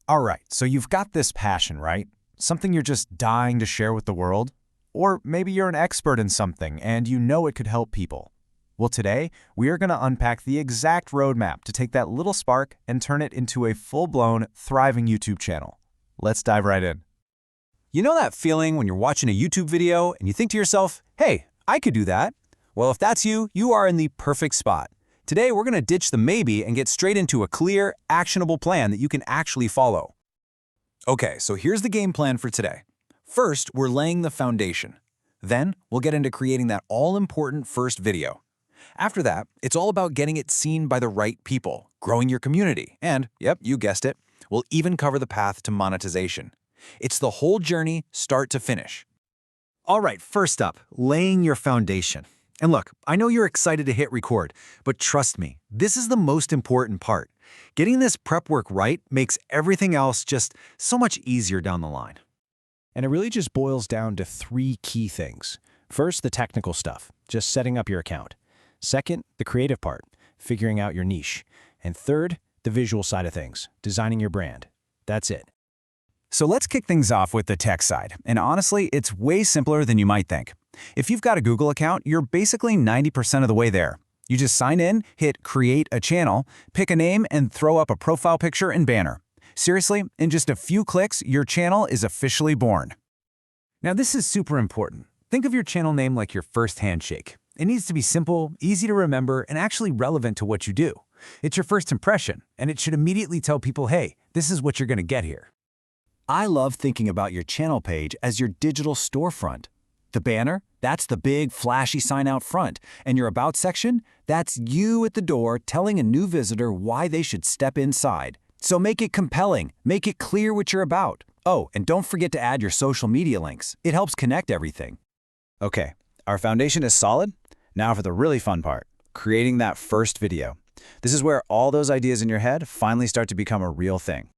All right, so you've got this passion, right? Something you're just dying to share with the world? Or maybe you're an expert in something and you know it could help people. Well, today, we are going to unpack the exact roadmap to take that little spark and turn it into a full-blown, thriving YouTube channel. Let's dive right in. You know that feeling when you're watching a YouTube video and you think to yourself, hey, I could do that? Well, if that's you, you are in the perfect spot. Today, we're going to ditch the maybe and get straight into a clear, actionable plan that you can actually follow. Okay, so here's the game plan for today. First, we're laying the foundation. Then, we'll get into creating that all-important first video. After that, it's all about getting it seen by the right people, growing your community, and, yep, you guessed it, we'll even cover the path to monetization. It's the whole journey, start to finish. All right, first up, laying your foundation. And look, I know you're excited to hit record, but trust me, this is the most important part. Getting this prep work right makes everything else just so much easier down the line. And it really just boils down to three key things. First, the technical stuff, just setting up your account. Second, the creative part, figuring out your niche. And third, the visual side of things, designing your brand. That's it. So let's kick things off with the tech side. And honestly, it's way simpler than you might think. If you've got a Google account, you're basically 90% of the way there. You just sign in, hit Create a Channel, pick a name, and throw up a profile picture and banner. Seriously, in just a few clicks, your channel is officially born. Now this is super important. Think of your channel name like your first handshake. It needs to be simple, easy to remember, and actually relevant to what you do. It's your first impression, and it should immediately tell people, hey, this is what you're going to get here. I love thinking about your channel page as your digital storefront. The banner, that's the big flashy sign out front, and your About section, that's you at the door telling a new visitor why they should step inside. So make it compelling, make it clear what you're about. Oh, and don't forget to add your social media links. It helps connect everything. Okay, our foundation is solid. Now for the really fun part, creating that first video. This is where all those ideas in your head finally start to become a real thing.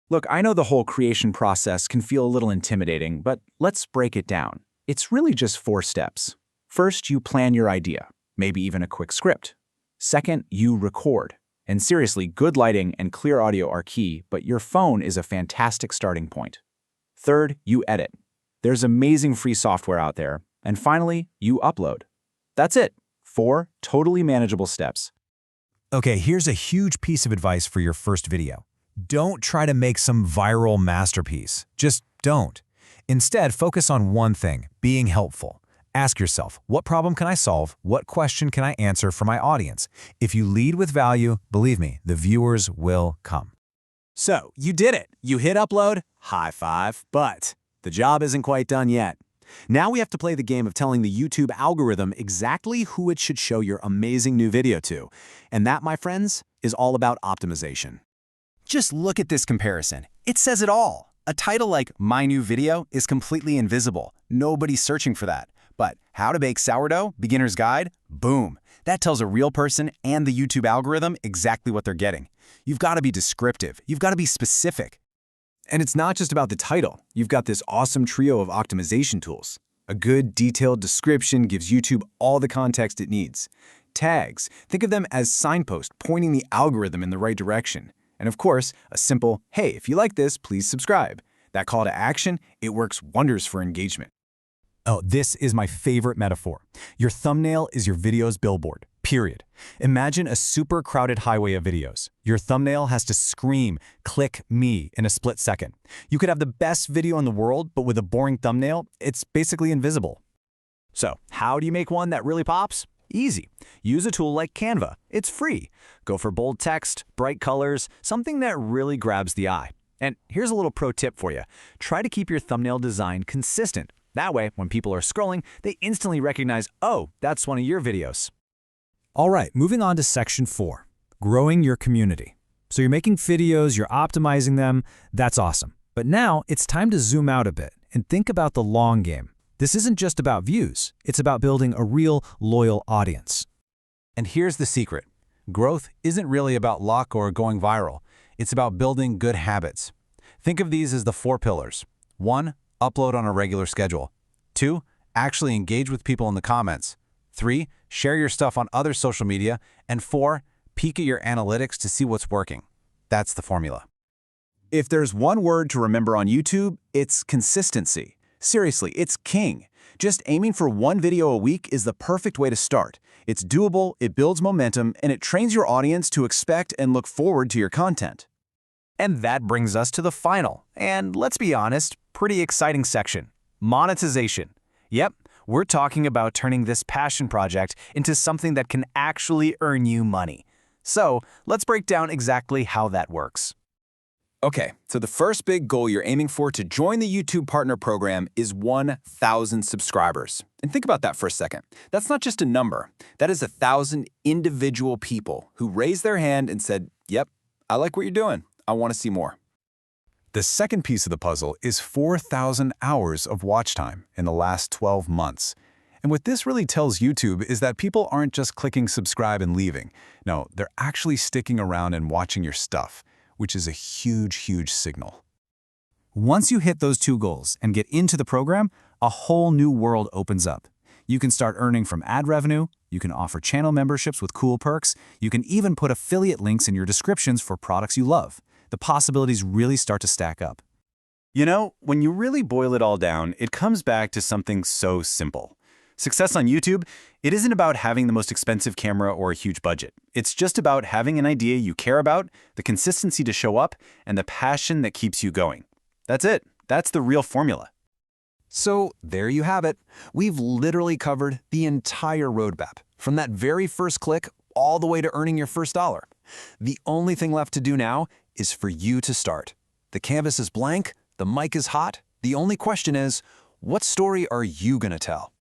Look, I know the whole creation process can feel a little intimidating, but let's break it down. It's really just 4 steps. First, you plan your idea, maybe even a quick script. Second, you record. And seriously, good lighting and clear audio are key, but your phone is a fantastic starting point. Third, you edit. There's amazing free software out there. And finally, you upload. That's it. 4 totally manageable steps. Okay, here's a huge piece of advice for your first video. Don't try to make some viral masterpiece. Just don't. Instead, focus on one thing, being helpful. Ask yourself, what problem can I solve? What question can I answer for my audience? If you lead with value, believe me, the viewers will come. So, you did it. You hit upload, high five, but the job isn't quite done yet. Now we have to play the game of telling the YouTube algorithm exactly who it should show your amazing new video to. And that, my friends, is all about optimization. Just look at this comparison. It says it all. A title like My New Video is completely invisible. Nobody's searching for that. But How to Bake Sourdough, Beginner's Guide, boom. That tells a real person and the YouTube algorithm exactly what they're getting. You've got to be descriptive. You've got to be specific. And it's not just about the title. You've got this awesome trio of optimization tools. A good, detailed description gives YouTube all the context it needs. Tags, think of them as signposts pointing the algorithm in the right direction. And of course, a simple, hey, if you like this, please subscribe. That call to action, it works wonders for engagement. Oh, this is my favorite metaphor. Your thumbnail is your video's billboard, period. Imagine a super crowded highway of videos. Your thumbnail has to scream, click me in a split second. You could have the best video in the world, but with a boring thumbnail, it's basically invisible. So, how do you make one that really pops? Easy. Use a tool like Canva. It's free. Go for bold text, bright colors, something that really grabs the eye. And here's a little pro tip for you. Try to keep your thumbnail design consistent. That way, when people are scrolling, they instantly recognize, oh, that's one of your videos. All right, moving on to section 4, growing your community. So you're making videos, you're optimizing them, that's awesome. But now it's time to zoom out a bit and think about the long game. This isn't just about views, it's about building a real, loyal audience. And here's the secret. Growth isn't really about luck or going viral. It's about building good habits. Think of these as the 4 pillars. 1, upload on a regular schedule. 2, actually engage with people in the comments. 3, share your stuff on other social media. And 4, peek at your analytics to see what's working. That's the formula. If there's one word to remember on YouTube, it's consistency. Seriously, it's king. Just aiming for one video a week is the perfect way to start. It's doable, it builds momentum, and it trains your audience to expect and look forward to your content. And that brings us to the final, and let's be honest, pretty exciting section, monetization. Yep, we're talking about turning this passion project into something that can actually earn you money. So let's break down exactly how that works. Okay, so the first big goal you're aiming for to join the YouTube Partner Program is 1,000 subscribers. And think about that for a second. That's not just a number. That is 1,000 individual people who raised their hand and said, yep, I like what you're doing. I want to see more. The second piece of the puzzle is 4,000 hours of watch time in the last 12 months. And what this really tells YouTube is that people aren't just clicking subscribe and leaving. No, they're actually sticking around and watching your stuff, which is a huge, huge signal. Once you hit those two goals and get into the program, a whole new world opens up. You can start earning from ad revenue, you can offer channel memberships with cool perks, you can even put affiliate links in your descriptions for products you love. The possibilities really start to stack up. You know, when you really boil it all down, it comes back to something so simple. Success on YouTube, it isn't about having the most expensive camera or a huge budget. It's just about having an idea you care about, the consistency to show up, and the passion that keeps you going. That's it. That's the real formula. So there you have it. We've literally covered the entire roadmap, from that very first click all the way to earning your first dollar. The only thing left to do now is for you to start. The canvas is blank, the mic is hot. The only question is, what story are you going to tell?